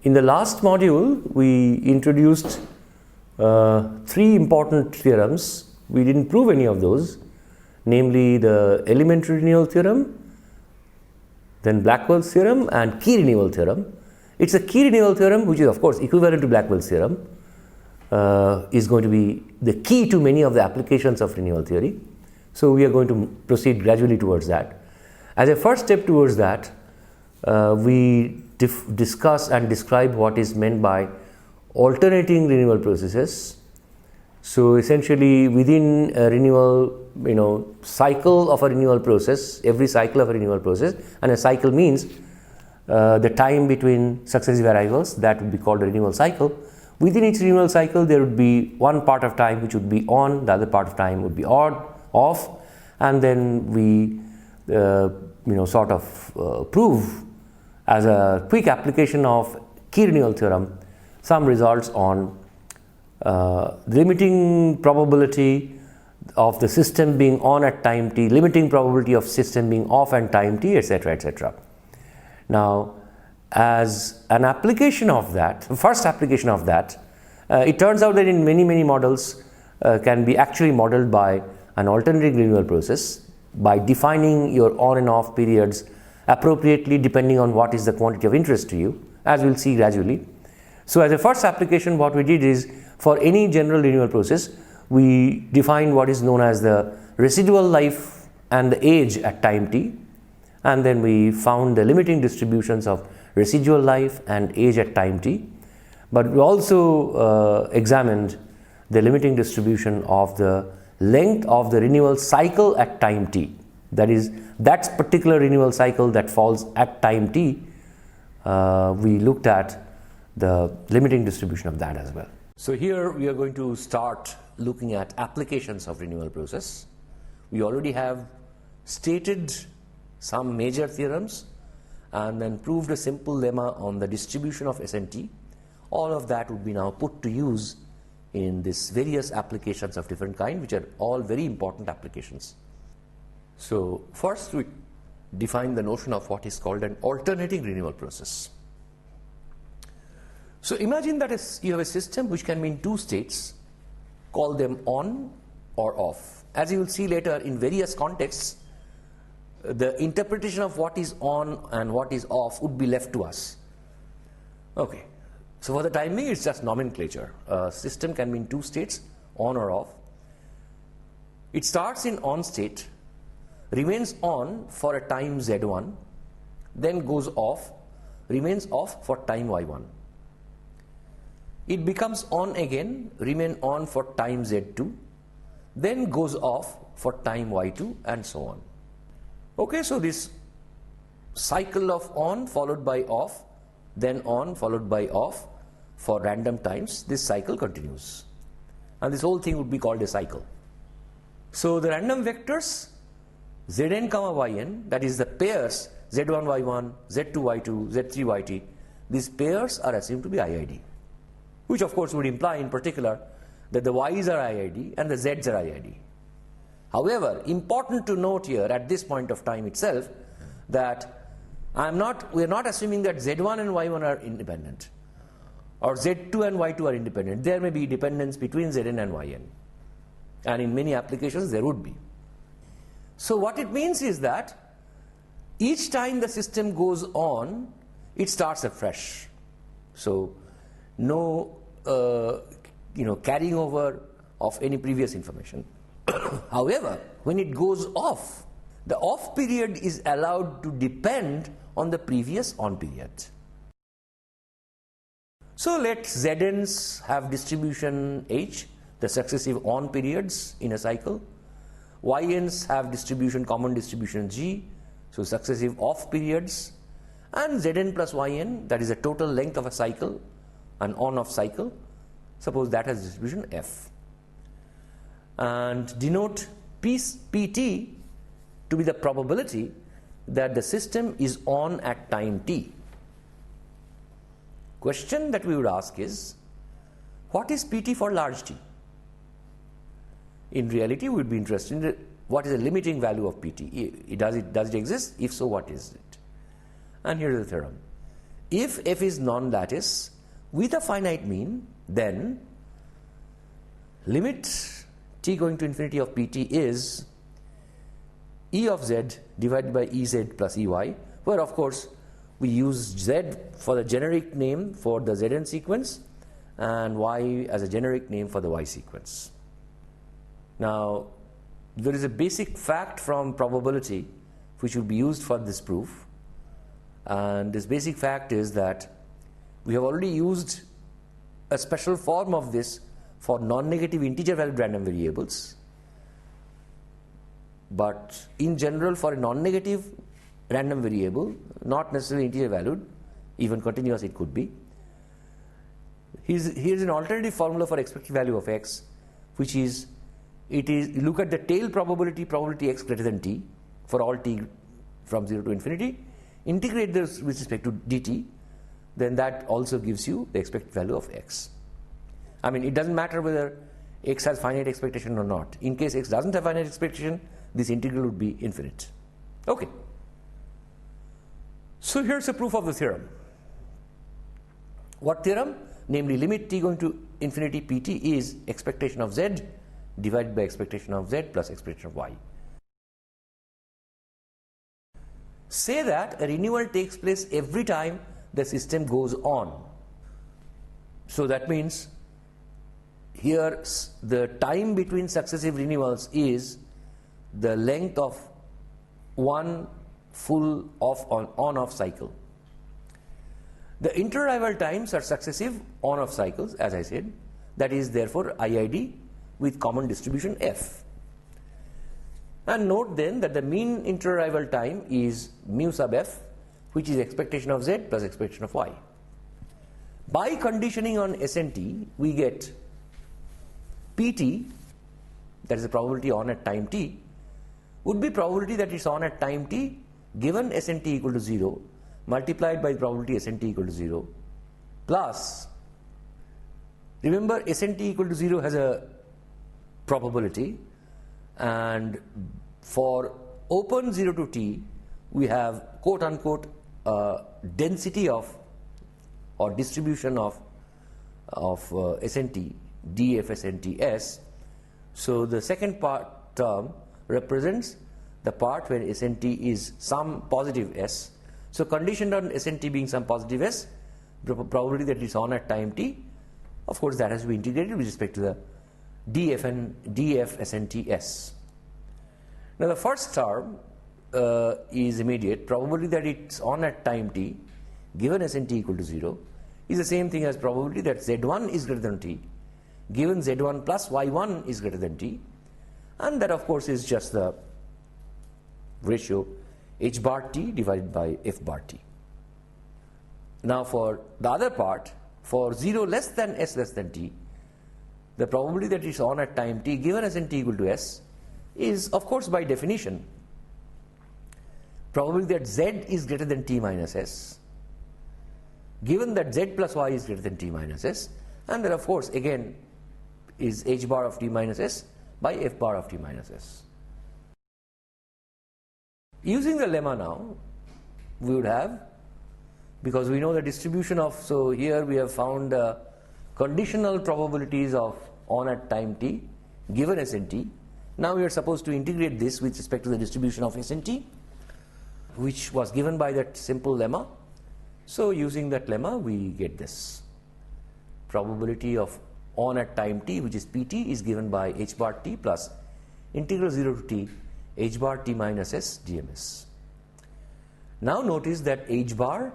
In the last module, we introduced three important theorems. We didn't prove any of those, namely the elementary renewal theorem, then Blackwell's theorem, and key renewal theorem. It's a key renewal theorem, which is of course equivalent to Blackwell's theorem, is going to be the key to many of the applications of renewal theory. So we are going to proceed gradually towards that. As a first step towards that, we discuss and describe what is meant by alternating renewal processes. So essentially, within a renewal, cycle of a renewal process, every cycle of a renewal process, and a cycle means the time between successive arrivals, that would be called a renewal cycle. Within each renewal cycle, there would be one part of time which would be on, the other part of time would be off, and then we prove as a quick application of key renewal theorem some results on limiting probability of the system being on at time t, limiting probability of system being off at time t, etc., etc. Now, as an application of that, first application of that, it turns out that in many models can be actually modeled by an alternating renewal process by defining your on and off periods appropriately depending on what is the quantity of interest to you, as we'll see gradually. So as a first application, what we did is, for any general renewal process, we defined what is known as the residual life and the age at time t, and then we found the limiting distributions of residual life and age at time t. But we also examined the limiting distribution of the length of the renewal cycle at time t. That is, that particular renewal cycle that falls at time t, we looked at the limiting distribution of that as well. So here we are going to start looking at applications of renewal process. We already have stated some major theorems and then proved a simple lemma on the distribution of SNT. All of that would be now put to use in these various applications of different kind, which are all very important applications. So first we define the notion of what is called an alternating renewal process. So imagine that you have a system which can be in two states, call them on or off. As you will see later, in various contexts, the interpretation of what is on and what is off would be left to us. Okay, so for the time being, it's just nomenclature. A system can be in two states, on or off. It starts in on state, remains on for a time z1, then goes off, remains off for time y1. It becomes on again, remain on for time z2, then goes off for time y2, and so on. Okay, so this cycle of on followed by off, then on followed by off for random times, this cycle continues. And this whole thing would be called a cycle. So the random vectors Zn, Yn, that is the pairs Z1, Y1, Z2, Y2, Z3, Yt, these pairs are assumed to be IID, which of course would imply in particular that the Y's are IID and the Z's are IID. However, important to note here at this point of time itself that we are not assuming that Z1 and Y1 are independent or Z2 and Y2 are independent. There may be dependence between Zn and Yn, and in many applications there would be. So what it means is that each time the system goes on, it starts afresh. So no carrying over of any previous information. However, when it goes off, the off period is allowed to depend on the previous on period. So let Zn's have distribution H, the successive on periods in a cycle. Yn's have distribution, common distribution G, so successive off periods, and Zn plus Yn, that is the total length of a cycle, an on-off cycle. Suppose that has distribution F. And denote Pt to be the probability that the system is on at time t. Question that we would ask is, what is Pt for large T? In reality, we would be interested in what is the limiting value of Pt. Does it exist? If so, what is it? And here is the theorem. If f is non-lattice with a finite mean, then limit t going to infinity of pt is e of z divided by ez plus ey, where of course we use z for the generic name for the zn sequence and y as a generic name for the y sequence. Now, there is a basic fact from probability which will be used for this proof, and this basic fact is that we have already used a special form of this for non-negative integer valued random variables, but in general for a non-negative random variable, not necessarily integer valued, even continuous it could be, here's an alternative formula for expected value of x, which is, you look at the tail probability, probability x greater than t for all t from 0 to infinity, integrate this with respect to dt, then that also gives you the expected value of x. I mean, it doesn't matter whether x has finite expectation or not. In case x doesn't have finite expectation, this integral would be infinite. Okay. So here's a proof of the theorem. What theorem? Namely, limit t going to infinity pt is expectation of z divided by expectation of z plus expectation of y. Say that a renewal takes place every time the system goes on. So that means here the time between successive renewals is the length of one full on-off cycle. The interarrival times are successive on-off cycles, as I said. That is therefore IID with common distribution f. And note then that the mean interarrival time is mu sub f, which is expectation of z plus expectation of y. By conditioning on SNT, we get pt, that is the probability on at time t, would be probability that it's on at time t given SNT equal to 0 multiplied by the probability SNT equal to 0 plus, remember SNT equal to 0 has a probability, and for open 0 to t we have quote unquote density of or distribution of SNT df SNT s. So the second part term represents the part where SNT is some positive s. So conditioned on SNT being some positive s, probability that it's on at time t, of course that has to be integrated with respect to the df SNT s. Now the first term is immediate. Probability that it's on at time t given SNT equal to 0 is the same thing as probability that z1 is greater than t given z1 plus y1 is greater than t, and that of course is just the ratio h bar t divided by f bar t. Now for the other part, for 0 less than s less than t, the probability that it's on at time t given SNT equal to s is of course by definition probability that z is greater than t minus s given that z plus y is greater than t minus s, and then of course again is h bar of t minus s by f bar of t minus s. Using the lemma now, we would have, because we know the distribution of, so here we have found conditional probabilities of on at time t given SNT. Now we are supposed to integrate this with respect to the distribution of SNT, which was given by that simple lemma. So using that lemma we get this probability of on at time t, which is pt, is given by h bar t plus integral 0 to t h bar t minus s dms. Now notice that h bar,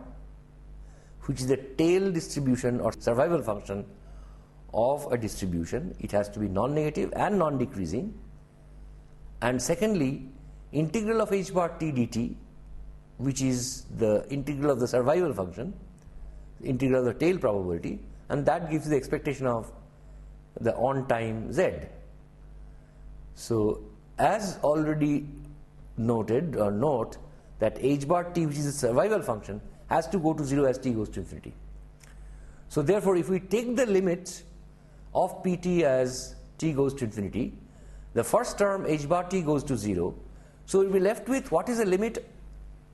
which is the tail distribution or survival function of a distribution, it has to be non-negative and non-decreasing, and secondly integral of h bar t dt, which is the integral of the survival function, integral of the tail probability, and that gives the expectation of the on time z. So as already noted, or note that h bar t, which is a survival function, has to go to 0 as t goes to infinity. So therefore if we take the limit of pt as t goes to infinity, the first term h bar t goes to 0, so we'll be left with what is the limit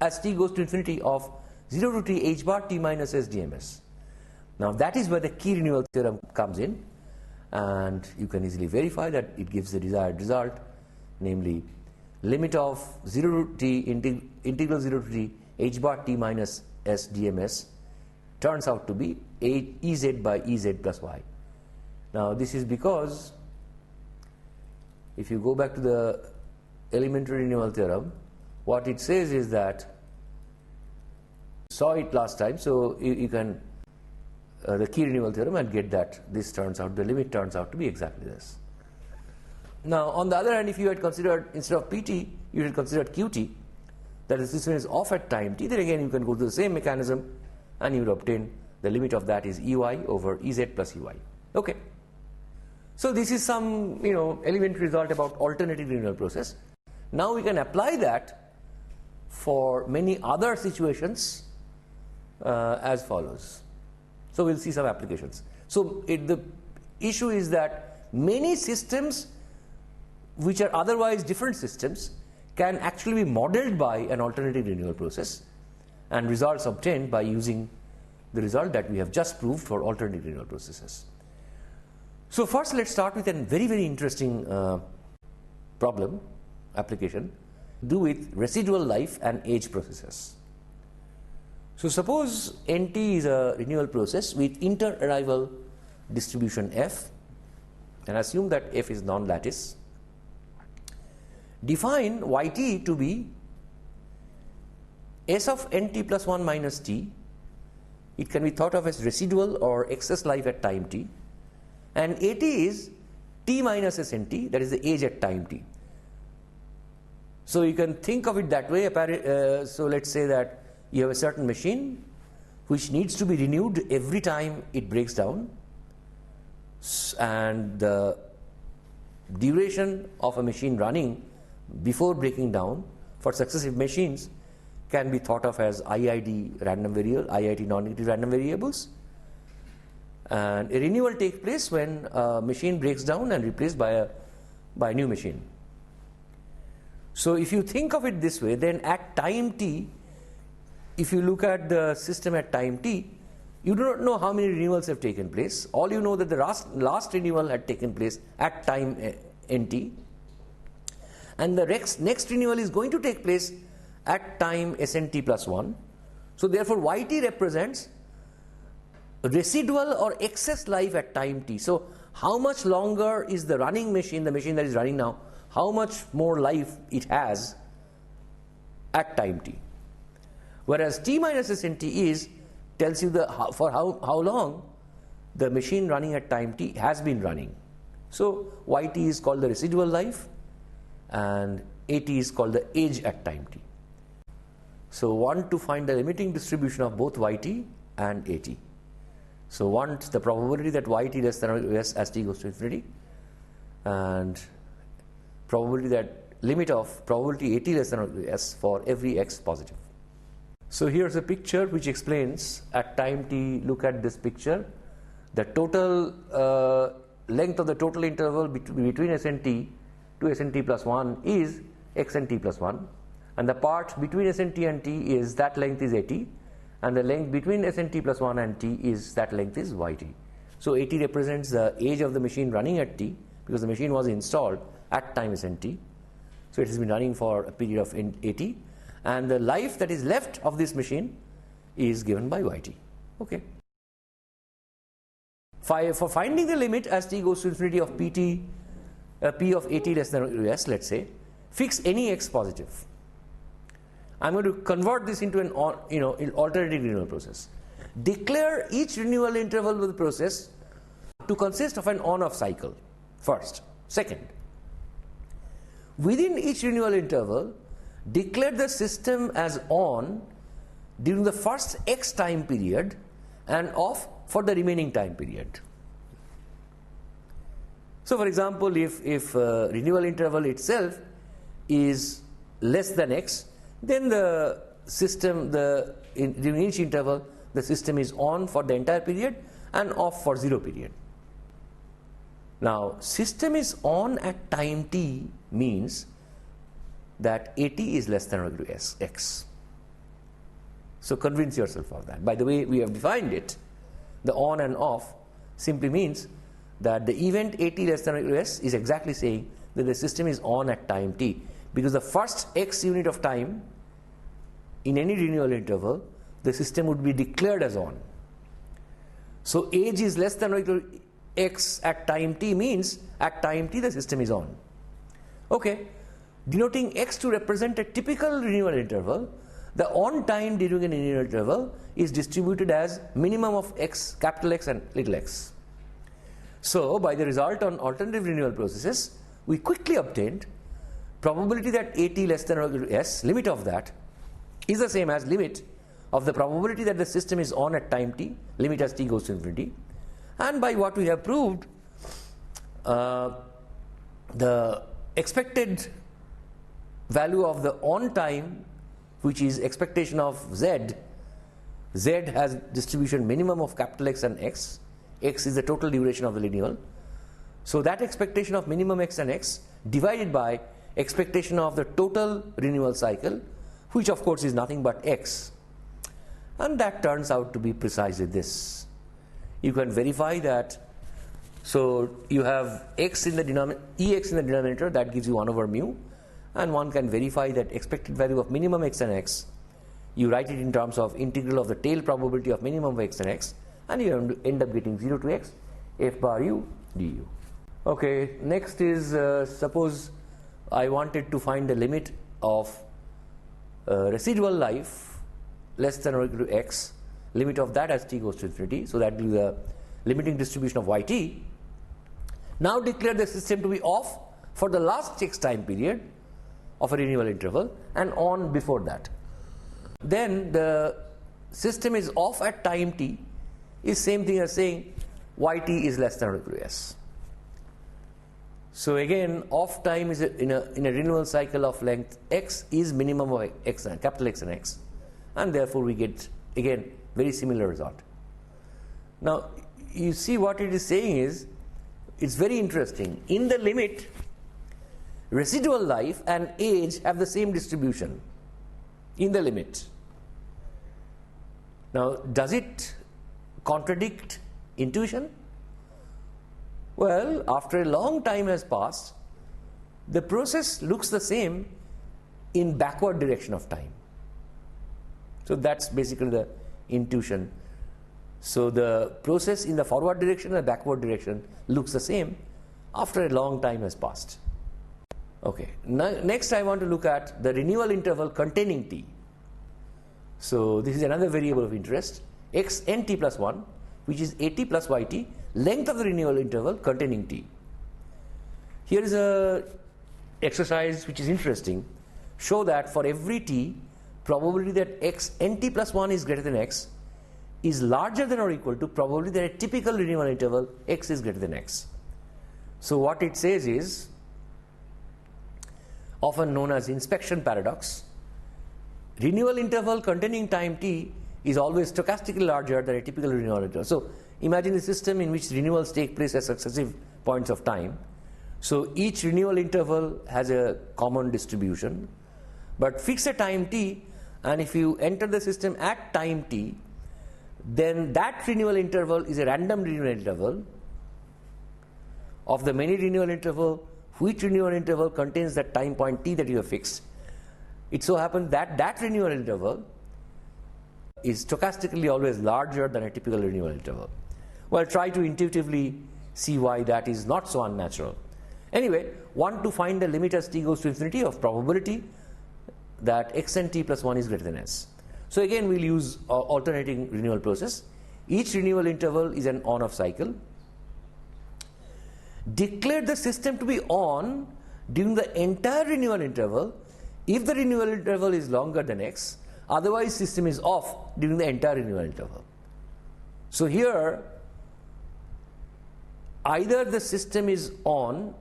as t goes to infinity of 0 to t h bar t minus s dms. Now that is where the key renewal theorem comes in, and you can easily verify that it gives the desired result, namely limit of 0 to t integral 0 to t h bar t minus s dms turns out to be Ez by Ez plus y. Now this is because if you go back to the elementary renewal theorem, what it says is that, saw it last time, so you can the key renewal theorem and get that this turns out, the limit turns out to be exactly this. Now on the other hand, if you had considered, instead of Pt, you had considered Qt, that the system is off at time t, then again you can go to the same mechanism and you will obtain the limit of that is Ey over Ez plus Ey. Okay. So this is some elementary result about alternating renewal process. Now we can apply that for many other situations as follows. So we'll see some applications. So the issue is that many systems which are otherwise different systems can actually be modeled by an alternating renewal process, and results obtained by using the result that we have just proved for alternating renewal processes. So first let's start with a very, very interesting problem application do with residual life and age processes. So suppose NT is a renewal process with inter-arrival distribution f, and assume that f is non-lattice. Define yt to be s of nt plus 1 minus t. It can be thought of as residual or excess life at time t, and at is t minus snt, that is the age at time t. So you can think of it that way. So let's say that you have a certain machine which needs to be renewed every time it breaks down, and the duration of a machine running before breaking down for successive machines can be thought of as IID random variable, IID non-negative random variables. And a renewal takes place when a machine breaks down and replaced by a new machine. So if you think of it this way, then at time t, if you look at the system at time t, you do not know how many renewals have taken place. All you know that the last renewal had taken place at time nt, and the next renewal is going to take place at time snt plus 1. So therefore yt represents residual or excess life at time t. So how much longer is the running machine, the machine that is running now, how much more life it has at time t. Whereas t minus snt tells you for how long the machine running at time t has been running. So yt is called the residual life and at is called the age at time t. So want to find the limiting distribution of both yt and at. So want the probability that yt less than or s as t goes to infinity, and probability that limit of probability at less than or s for every x positive. So here's a picture which explains at time t. Look at this picture. The total length of the total interval between snt to snt plus 1 is xnt plus 1, and the part between snt and t is that length is at, and the length between snt plus 1 and t is that length is yt. So at represents the age of the machine running at t, because the machine was installed at time snt, so it has been running for a period of at, and the life that is left of this machine is given by yt. Okay. For finding the limit as t goes to infinity of p of at less than or s, let's say, fix any x positive. I'm going to convert this into an alternating renewal process. Declare each renewal interval with the process to consist of an on-off cycle first. Second, within each renewal interval, declare the system as on during the first x time period and off for the remaining time period. So for example, if renewal interval itself is less than x, then the system, during each interval, the system is on for the entire period and off for 0 period. Now, system is on at time t means that at is less than or equal to x. So convince yourself of that. By the way we have defined it, the on and off simply means that the event at less than or equal to s is exactly saying that the system is on at time t, because the first x unit of time in any renewal interval, the system would be declared as on. So age is less than or equal to x at time t means at time t the system is on. Okay, denoting x to represent a typical renewal interval, the on time during a renewal interval is distributed as minimum of x, capital X and little x. So by the result on alternative renewal processes, we quickly obtained probability that at less than or equal to s, limit of that is the same as limit of the probability that the system is on at time t, limit as t goes to infinity. And by what we have proved, the expected value of the on time, which is expectation of z has distribution minimum of capital X and x is the total duration of the renewal. So that expectation of minimum x and x divided by expectation of the total renewal cycle, which of course is nothing but x, and that turns out to be precisely this. You can verify that. So you have x in the denominator, ex in the denominator, that gives you 1 over mu, and one can verify that expected value of minimum x and x, you write it in terms of integral of the tail probability of minimum of x and x, and you end up getting 0 to x f bar u du. Okay, next is suppose I wanted to find the limit of residual life less than or equal to x, limit of that as t goes to infinity, so that will be the limiting distribution of yt. Now declare the system to be off for the last x time period of a renewal interval and on before that. Then the system is off at time t is same thing as saying yt is less than or equal to s. So again, off time is in a renewal cycle of length x is minimum of x and capital X and x, and therefore we get again very similar result. Now you see what it is saying is, it's very interesting. In the limit, residual life and age have the same distribution in the limit. Now does it contradict intuition? Well, after a long time has passed, the process looks the same in backward direction of time. So that's basically the intuition. So the process in the forward direction and backward direction looks the same after a long time has passed. Okay, next I want to look at the renewal interval containing t. So this is another variable of interest, x n t plus 1, which is at plus yt, length of the renewal interval containing t. Here is a exercise which is interesting. Show that for every t, probability that x n t plus 1 is greater than x is larger than or equal to probability that a typical renewal interval x is greater than x. So what it says is, often known as inspection paradox, renewal interval containing time t is always stochastically larger than a typical renewal interval. So imagine a system in which renewals take place at successive points of time. So each renewal interval has a common distribution, but fix a time t, and if you enter the system at time t, then that renewal interval is a random renewal interval of the many renewal interval, which renewal interval contains that time point t that you have fixed. It so happens that that renewal interval is stochastically always larger than a typical renewal interval. Well, try to intuitively see why that is not so unnatural. Anyway, want to find the limit as t goes to infinity of probability that x n t plus 1 is greater than s. So again we'll use alternating renewal process. Each renewal interval is an on-off cycle. Declare the system to be on during the entire renewal interval if the renewal interval is longer than x, otherwise system is off during the entire renewal interval. So here either the system is on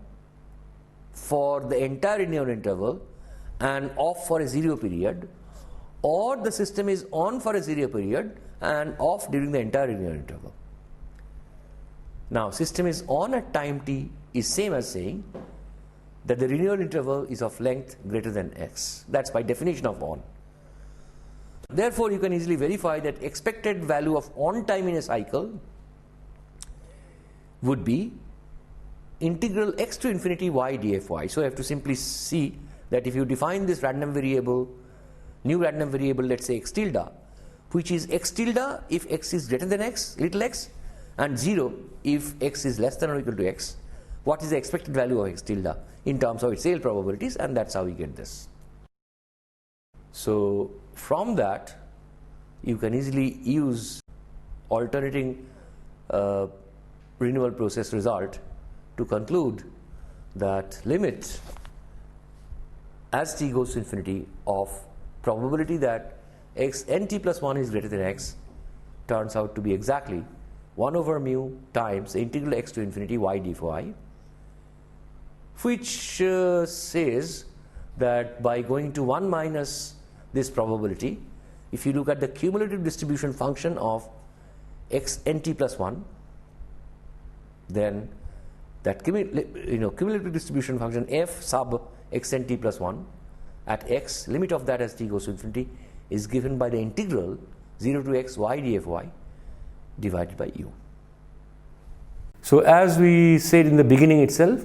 for the entire renewal interval and off for a 0 period, or the system is on for a 0 period and off during the entire renewal interval. Now system is on at time t is same as saying that the renewal interval is of length greater than x. That's by definition of on. Therefore, you can easily verify that expected value of on time in a cycle would be integral x to infinity y dfy. So I have to simply see that if you define this random variable, new random variable, let's say x tilde, which is x tilde if x is greater than x, little x, and 0 if x is less than or equal to x, what is the expected value of x tilde in terms of its tail probabilities, and that's how we get this. So from that, you can easily use alternating renewal process result to conclude that limit as t goes to infinity of probability that x nt plus 1 is greater than x turns out to be exactly 1 over mu times the integral x to infinity y dphi, which says that by going to 1 minus this probability, if you look at the cumulative distribution function of x nt plus 1, then that cumulative distribution function f sub x nt plus 1 at x, limit of that as t goes to infinity, is given by the integral 0 to x y dfy divided by u. So as we said in the beginning itself,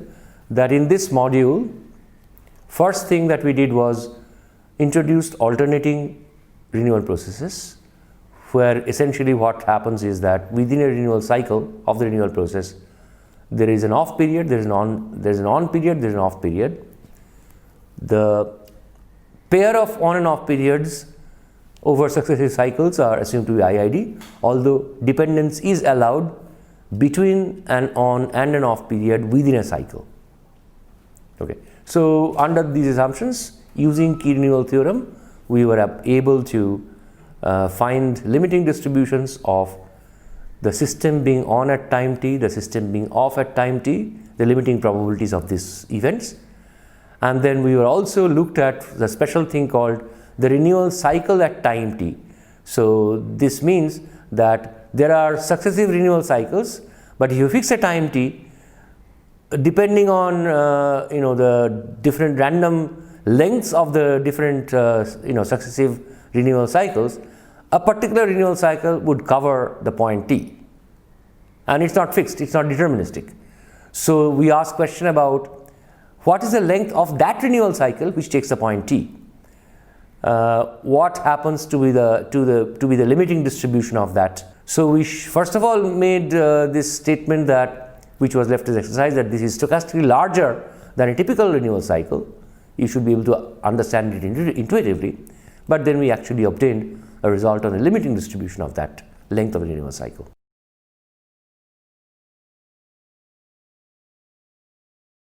that in this module, first thing that we did was introduced alternating renewal processes, where essentially what happens is that within a renewal cycle of the renewal process, there is an off period, there is an on period, there is an off period. The pair of on and off periods over successive cycles are assumed to be IID, although dependence is allowed between an on and an off period within a cycle. Okay. So under these assumptions, using key renewal theorem, we were able to find limiting distributions of the system being on at time t, the system being off at time t, the limiting probabilities of these events. And then we were also looked at the special thing called the renewal cycle at time t. So this means that there are successive renewal cycles, but if you fix a time t, depending on the different random lengths of the different successive renewal cycles, a particular renewal cycle would cover the point t, and it's not fixed, it's not deterministic. So we ask question about what is the length of that renewal cycle which takes the point t. What happens to be the limiting distribution of that? So we first of all made this statement that, which was left as exercise, that this is stochastically larger than a typical renewal cycle. You should be able to understand it intuitively, but then we actually obtained a result on the limiting distribution of that length of the renewal cycle.